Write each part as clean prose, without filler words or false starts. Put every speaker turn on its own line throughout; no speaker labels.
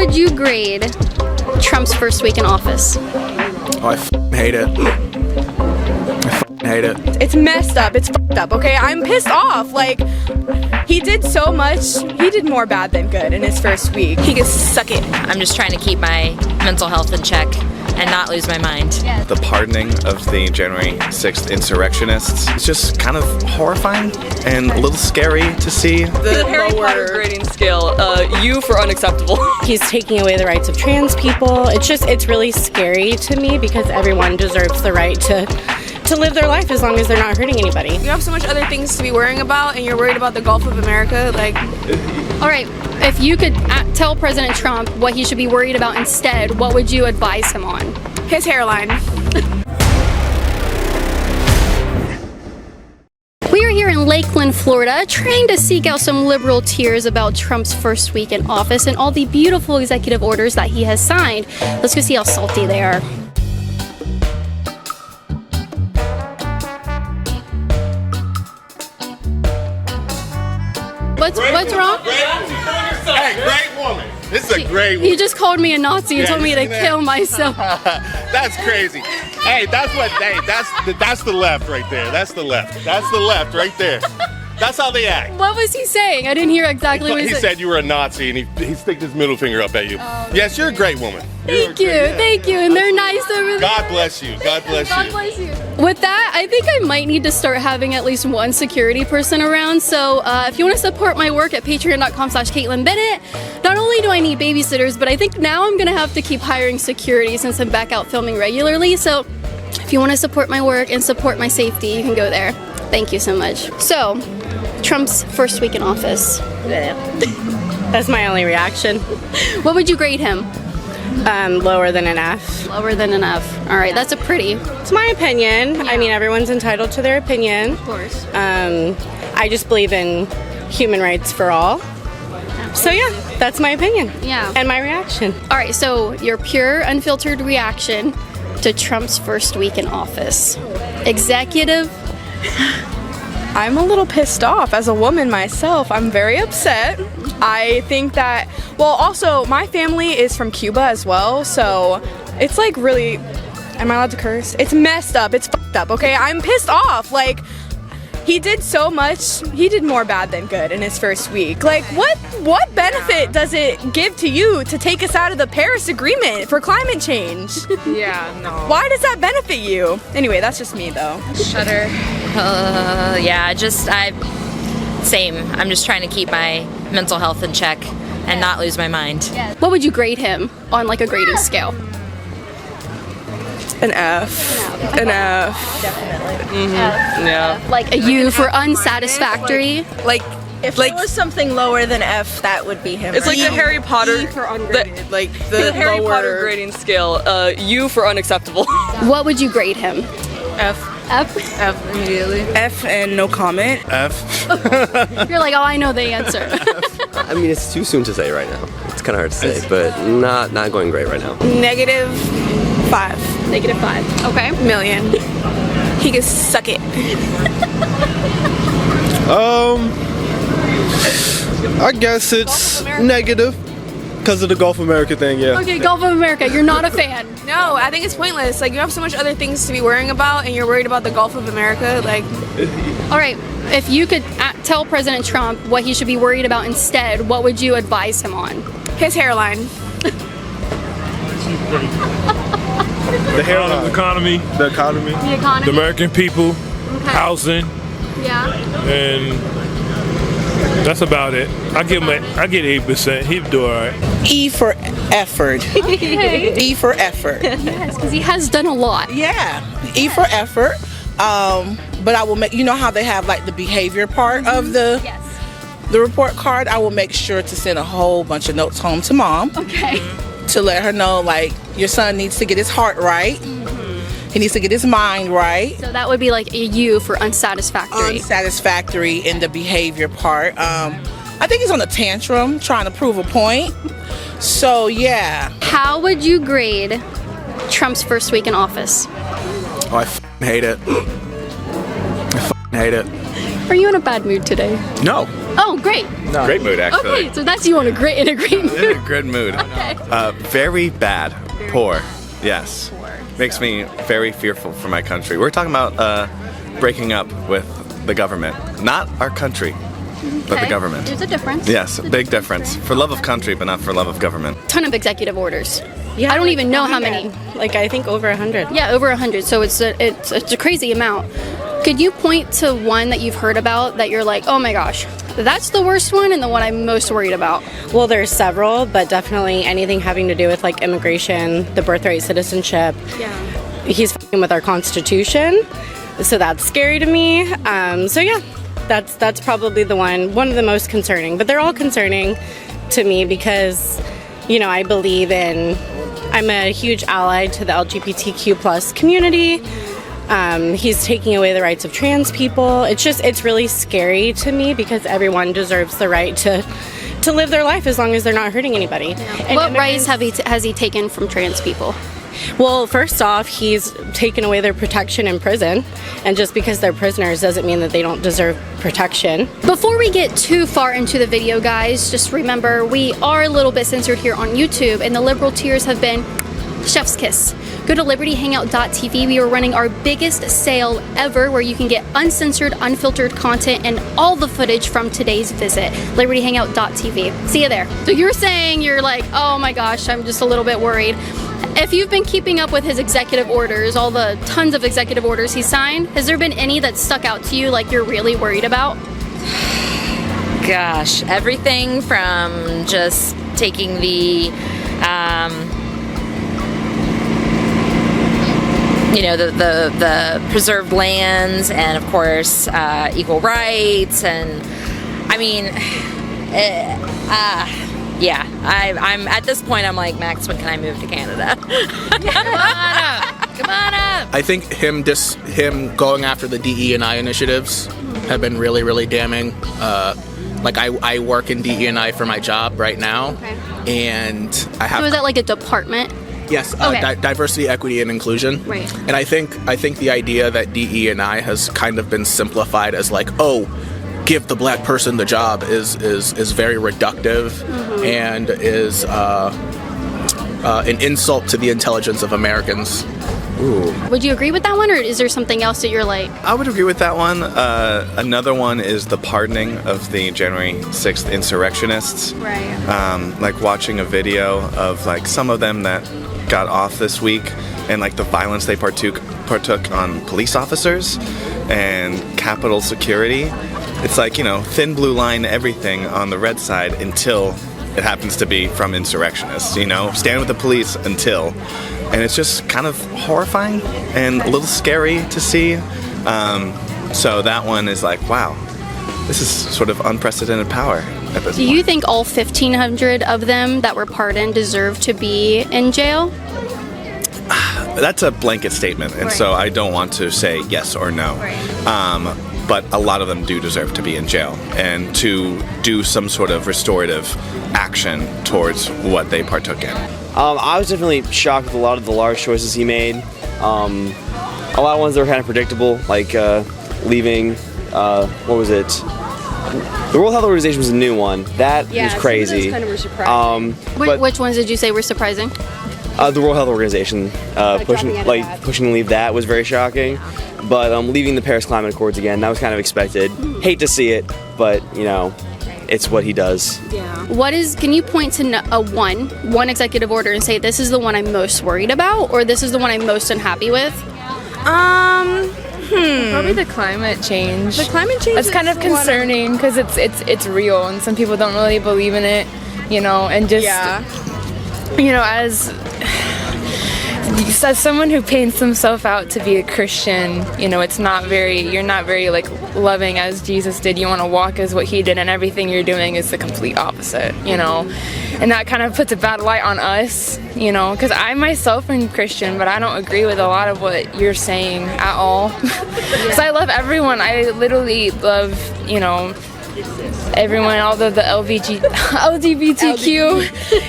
would you grade Trump's first week in office?
Oh, I hate it. I hate it.
It's messed up. It's fucked up, okay? I'm pissed off. Like, he did so much. He did more bad than good in his first week. He can suck it.
I'm just trying to keep my mental health in check and not lose my mind.
The pardoning of the January 6th insurrectionists is just kind of horrifying and a little scary to see.
The Harry Potter grading scale, U for unacceptable.
He's taking away the rights of trans people. It's really scary to me because everyone deserves the right to live their life as long as they're not hurting anybody.
You have so much other things to be worrying about, and you're worried about the Gulf of America. Like,
All right, if you could tell President Trump what he should be worried about instead, what would you advise him on?
his hairline.
We are here in Lakeland, Florida, trying to seek out some liberal tears about Trump's first week in office and all the beautiful executive orders that he has signed. Let's go see how salty they are. What's wrong?
Hey, great woman. This is a great woman.
You just called me a Nazi and told me to kill myself.
That's crazy. Hey, that's the left right there. That's the left. That's the left right there. That's how they act.
What was he saying? I didn't hear exactly what he said.
He said you were a Nazi, and he sticked his middle finger up at you. Yes, you're a great woman.
Thank you, and they're nice over there.
God bless you. God bless you.
God bless you. With that, I think I might need to start having at least one security person around. So if you want to support my work at patreon.com/KAITLIN Bennett, not only do I need babysitters, but I think now I'm gonna have to keep hiring security since I'm back out filming regularly. So if you want to support my work and support my safety, you can go there. Thank you so much. So, Trump's first week in office.
That's my only reaction.
What would you grade him?
Lower than an F.
Lower than an F. All right, that's a pretty.
It's my opinion. Yeah. I mean, everyone's entitled to their opinion.
Of course.
I just believe in human rights for all. So yeah, that's my opinion.
Yeah.
And my reaction.
All right, so your pure, unfiltered reaction to Trump's first week in office. Executive.
I'm a little pissed off as a woman myself. I'm very upset. I think that, well, also my family is from Cuba as well, so it's like really, am I allowed to curse? It's messed up. It's fucked up, okay? I'm pissed off. Like, he did so much. He did more bad than good in his first week. Like, what benefit does it give to you to take us out of the Paris Agreement for climate change?
Yeah, no.
Why does that benefit you? Anyway, that's just me though.
Shudder. Same. I'm just trying to keep my mental health in check and not lose my mind.
What would you grade him on like a grading scale?
An F. An F.
Definitely. Yeah.
Like a U for unsatisfactory?
Like, if there was something lower than F, that would be him.
It's like the Harry Potter.
E for ungraded. Like
The Harry Potter grading scale, U for unacceptable.
What would you grade him?
F.
F?
F immediately. F and no comment.
F.
You're like, oh, I know the answer.
I mean, it's too soon to say right now. It's kind of hard to say, but not going great right now.
-5.
-5. Okay.
Million. He can suck it.
I guess it's negative because of the Gulf of America thing, yeah.
Okay, Gulf of America, you're not a fan.
No, I think it's pointless. Like, you have so much other things to be worrying about, and you're worried about the Gulf of America. Like,
all right, if you could tell President Trump what he should be worried about instead, what would you advise him on?
his hairline.
The hairline.
The economy.
The economy.
The economy?
The American people.
Okay.
Housing.
Yeah.
And that's about it. I get 8%. He'd do all right.
E for effort.
Okay.
E for effort.
Yes, because he has done a lot.
Yeah, E for effort. But I will make, you know how they have like the behavior part of the report card? I will make sure to send a whole bunch of notes home to mom.
Okay.
To let her know, like, your son needs to get his heart right. He needs to get his mind right.
So that would be like a U for unsatisfactory.
Unsatisfactory in the behavior part. I think he's on a tantrum trying to prove a point. So yeah.
How would you grade Trump's first week in office?
Oh, I hate it. I hate it.
Are you in a bad mood today?
No.
Oh, great.
Great mood, actually.
Okay, so that's you in a great mood.
In a good mood.
Okay.
Very bad. Poor. Yes. Makes me very fearful for my country. We're talking about breaking up with the government. Not our country, but the government.
There's a difference.
Yes, big difference. For love of country, but not for love of government.
Ton of executive orders.
Yeah,
I don't
like
even know how many.
Like I think over 100.
Yeah, over 100. So it's a crazy amount. Could you point to one that you've heard about that you're like, oh my gosh, that's the worst one and the one I'm most worried about?
Well, there's several, but definitely anything having to do with like immigration, the birthright citizenship.
Yeah.
He's fucking with our Constitution, so that's scary to me. So yeah, that's probably one of the most concerning. But they're all concerning to me because, you know, I believe I'm a huge ally to the LGBTQ plus community. He's taking away the rights of trans people. It's really scary to me because everyone deserves the right to live their life as long as they're not hurting anybody.
Yeah. What rights has he taken from trans people?
Well, first off, he's taken away their protection in prison, and just because they're prisoners doesn't mean that they don't deserve protection.
Before we get too far into the video, guys, just remember we are a little bit censored here on YouTube, and the liberal tears have been chef's kiss. Go to libertyhangout.tv. We are running our biggest sale ever where you can get uncensored, unfiltered content and all the footage from today's visit. libertyhangout.tv. See you there. So you're saying you're like, oh my gosh, I'm just a little bit worried. If you've been keeping up with his executive orders, all the tons of executive orders he signed, has there been any that stuck out to you like you're really worried about?
Gosh, everything from just taking the the preserved lands, and of course equal rights, and I mean, yeah, I'm at this point I'm like, Max, when can I move to Canada? Come on up.
I think him going after the DE&I initiatives have been really, really damning. Like I work in DE&I for my job right now, and I have.
So is that like a department?
Yes,
okay.
Diversity, equity, and inclusion.
Right.
And I think the idea that DE&I has kind of been simplified as like, oh, give the black person the job is very reductive and is an insult to the intelligence of Americans.
Ooh.
Would you agree with that one, or is there something else that you're like?
I would agree with that one. Another one is the pardoning of the January 6th insurrectionists.
Right.
Like watching a video of like some of them that got off this week and like the violence they partook on police officers and Capitol security. It's like, you know, thin blue line everything on the red side until it happens to be from insurrectionists, you know, stand with the police until. And it's just kind of horrifying and a little scary to see. So that one is like, wow, this is sort of unprecedented power at this point.
Do you think all 1,500 of them that were pardoned deserve to be in jail?
That's a blanket statement, and so I don't want to say yes or no. But a lot of them do deserve to be in jail and to do some sort of restorative action towards what they partook in.
I was definitely shocked with a lot of the large choices he made. A lot of ones that were kind of predictable, like leaving, what was it? The World Health Organization was a new one. That was crazy.
Some of those kind of were surprising. Which ones did you say were surprising?
The World Health Organization pushing to leave that was very shocking. But leaving the Paris Climate Accords again, that was kind of expected. Hate to see it, but you know, it's what he does.
Yeah. Can you point to one executive order and say this is the one I'm most worried about, or this is the one I'm most unhappy with?
Probably the climate change.
The climate change.
It's kind of concerning because it's real and some people don't really believe in it, you know, and just you know, as someone who paints himself out to be a Christian, you know, you're not very like loving as Jesus did. You want to walk as what he did, and everything you're doing is the complete opposite, you know, and that kind of puts a bad light on us, you know, because I myself am Christian, but I don't agree with a lot of what you're saying at all. Because I love everyone. I literally love, you know, everyone, all of the LGBTQ,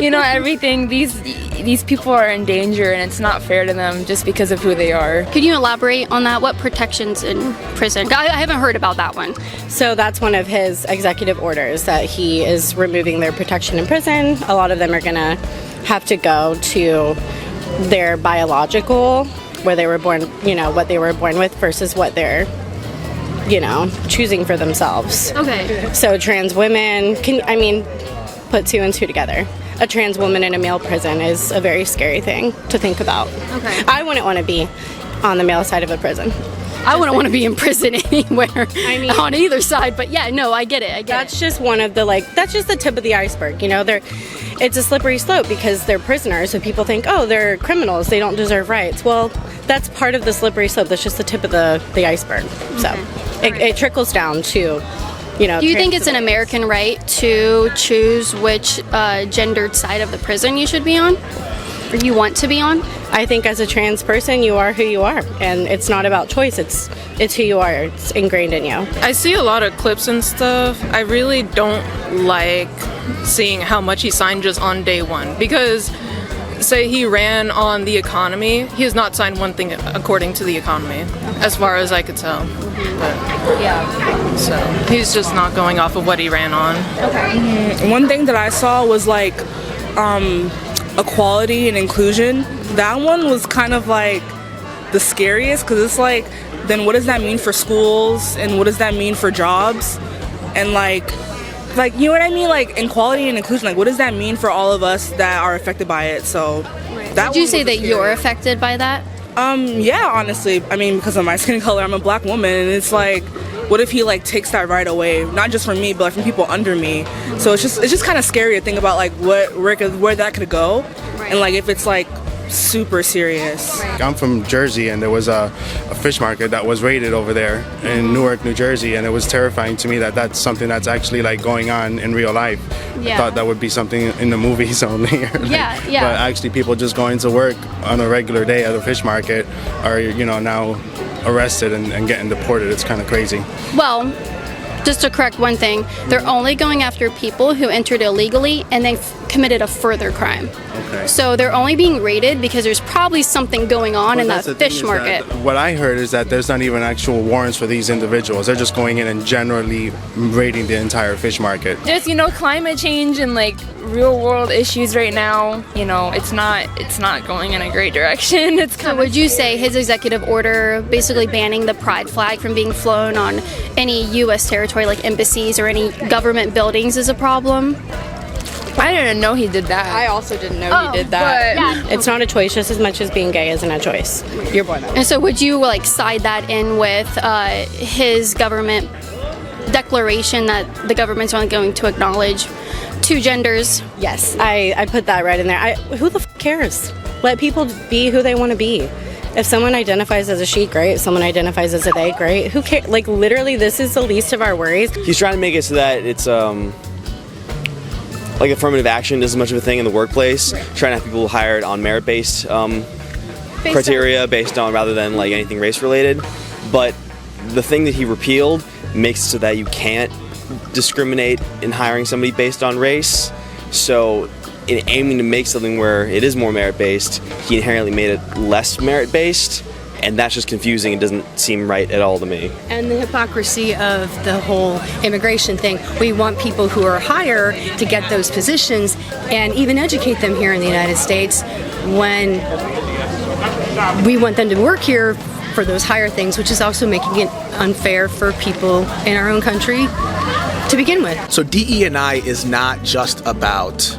you know, everything. These people are in danger, and it's not fair to them just because of who they are.
Could you elaborate on that? What protections in prison? I haven't heard about that one.
So that's one of his executive orders, that he is removing their protection in prison. A lot of them are going to have to go to their biological, where they were born, you know, what they were born with versus what they're, you know, choosing for themselves.
Okay.
So trans women put 2 and 2 together. A trans woman in a male prison is a very scary thing to think about.
Okay.
I wouldn't want to be on the male side of a prison.
I wouldn't want to be in prison anywhere, on either side, but yeah, no, I get it.
That's just one of the, that's just the tip of the iceberg, you know. It's a slippery slope because they're prisoners, so people think, oh, they're criminals, they don't deserve rights. Well, that's part of the slippery slope. That's just the tip of the iceberg. So it trickles down to, you know.
Do you think it's an American right to choose which gendered side of the prison you should be on? Or you want to be on?
I think as a trans person, you are who you are, and it's not about choice. It's who you are. It's ingrained in you.
I see a lot of clips and stuff. I really don't like seeing how much he signed just on day one, because say he ran on the economy, he has not signed one thing according to the economy, as far as I could tell. But,
yeah.
So he's just not going off of what he ran on.
Okay. One thing that I saw was like equality and inclusion. That one was kind of like the scariest, because it's like, then what does that mean for schools, and what does that mean for jobs, and like you know what I mean, like equality and inclusion, like what does that mean for all of us that are affected by it? So that
would you say that you're affected by that?
Yeah, honestly, I mean, because of my skin color, I'm a black woman, and it's like, what if he like takes that right away, not just from me, but like, from people under me? So it's just kind of scary to think about, like where that could go, and like if it's like super serious.
I'm from Jersey, and there was a fish market that was raided over there in Newark, New Jersey, and it was terrifying to me that that's something that's actually like going on in real life.
Yeah.
I thought that would be something in the movies only.
Yeah.
But actually people just going to work on a regular day at a fish market are, you know, now arrested and getting deported. It's kind of crazy.
Well, just to correct one thing, they're only going after people who entered illegally and then committed a further crime.
Okay.
So they're only being raided because there's probably something going on in that fish market.
What I heard is that there's not even actual warrants for these individuals. They're just going in and generally raiding the entire fish market.
Just, you know, climate change and like real world issues right now, you know, it's not going in a great direction. It's kind
So would you say his executive order basically banning the pride flag from being flown on any U.S. territory, like embassies or any government buildings, is a problem?
I didn't know he did that.
I also didn't know he did that.
Yeah.
It's not a choice, just as much as being gay isn't a choice. You're born that way.
And so would you like side that in with his government declaration that the government's only going to acknowledge 2 genders?
Yes, I put that right in there. Who the f cares? Let people be who they want to be. If someone identifies as a she, great. If someone identifies as a they, great. Who cares? Like, literally, this is the least of our worries.
He's trying to make it so that it's like affirmative action isn't much of a thing in the workplace. Trying to have people hired on merit-based criteria, based on rather than like anything race-related. But the thing that he repealed makes it so that you can't discriminate in hiring somebody based on race. So in aiming to make something where it is more merit-based, he inherently made it less merit-based, and that's just confusing and doesn't seem right at all to me.
And the hypocrisy of the whole immigration thing. We want people who are higher to get those positions and even educate them here in the United States, when we want them to work here for those higher things, which is also making it unfair for people in our own country to begin with.
So DE&I is not just about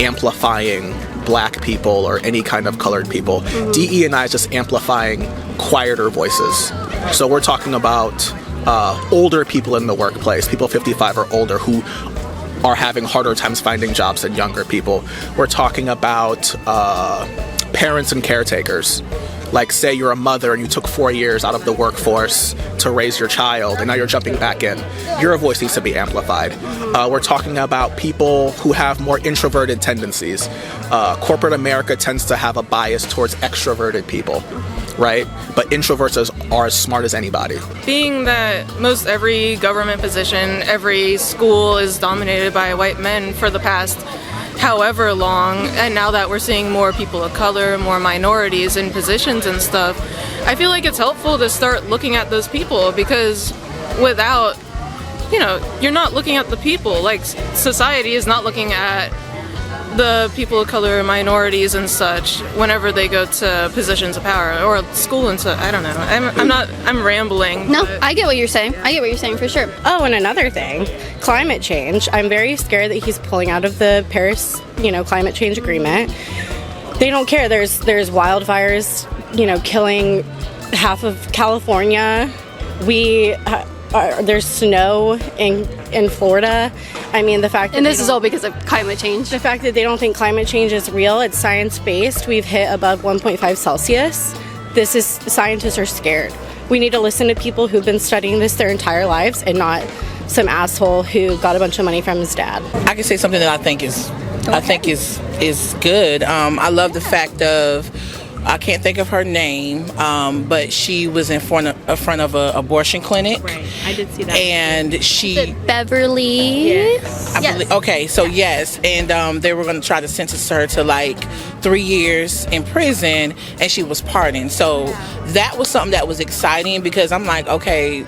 amplifying black people or any kind of colored people. DE&I is just amplifying quieter voices. So we're talking about older people in the workplace, people 55 or older who are having harder times finding jobs than younger people. We're talking about parents and caretakers. Like, say you're a mother and you took 4 years out of the workforce to raise your child, and now you're jumping back in. Your voice needs to be amplified. We're talking about people who have more introverted tendencies. Corporate America tends to have a bias towards extroverted people. right? But introverts are as smart as anybody.
Being that most every government position, every school is dominated by white men for the past however long, and now that we're seeing more people of color, more minorities in positions and stuff, I feel like it's helpful to start looking at those people, because without, you're not looking at the people. Like, society is not looking at the people of color, minorities and such whenever they go to positions of power or school and such. I don't know. I'm rambling.
No, I get what you're saying. I get what you're saying for sure.
Oh, and another thing, climate change. I'm very scared that he's pulling out of the Paris, climate change agreement. They don't care. There's wildfires, killing half of California. There's snow in Florida. I mean, the fact that
and this is all because of climate change.
The fact that they don't think climate change is real, it's science-based. We've hit above 1.5 Celsius. Scientists are scared. We need to listen to people who've been studying this their entire lives and not some asshole who got a bunch of money from his dad.
I can say something that I think is good. I love the fact of, I can't think of her name, but she was in front of an abortion clinic.
Right, I did see that.
And she...
Beverly?
Yes. I believe, okay, so yes. And they were going to try to sentence her to like 3 years in prison, and she was pardoned. So that was something that was exciting, because I'm like, okay,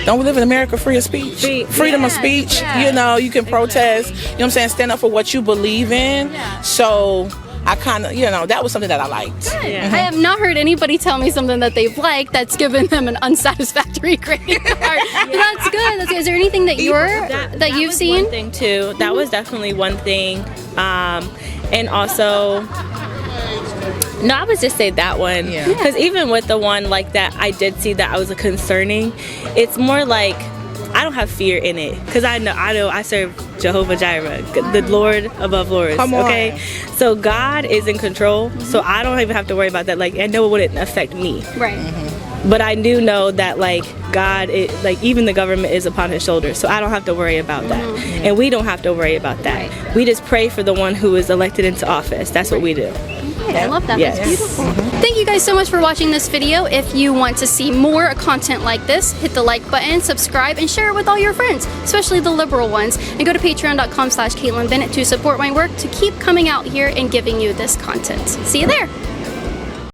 don't we live in America free of speech? Freedom of speech, you can protest, you know what I'm saying, stand up for what you believe in. So I kind of, that was something that I liked.
I have not heard anybody tell me something that they've liked that's given them an unsatisfactory grade. That's good. Is there anything that you've seen?
One thing too. That was definitely one thing, and also. No, I would just say that one. Because even with the one like that, I did see that I was concerning. It's more like I don't have fear in it, because I know I serve Jehovah Jireh, the Lord above lords.
Come on.
Okay, so God is in control, so I don't even have to worry about that. Like, I know it wouldn't affect me.
Right.
But I do know that God, even the government is upon his shoulders, so I don't have to worry about that, and we don't have to worry about that. Right. We just pray for the one who is elected into office. That's what we do.
I love that.
Yes.
That's beautiful. Thank you guys so much for watching this video. If you want to see more content like this, hit the like button, subscribe, and share it with all your friends, especially the liberal ones. And go to patreon.com/KAITLIN Bennett to support my work to keep coming out here and giving you this content. See you there.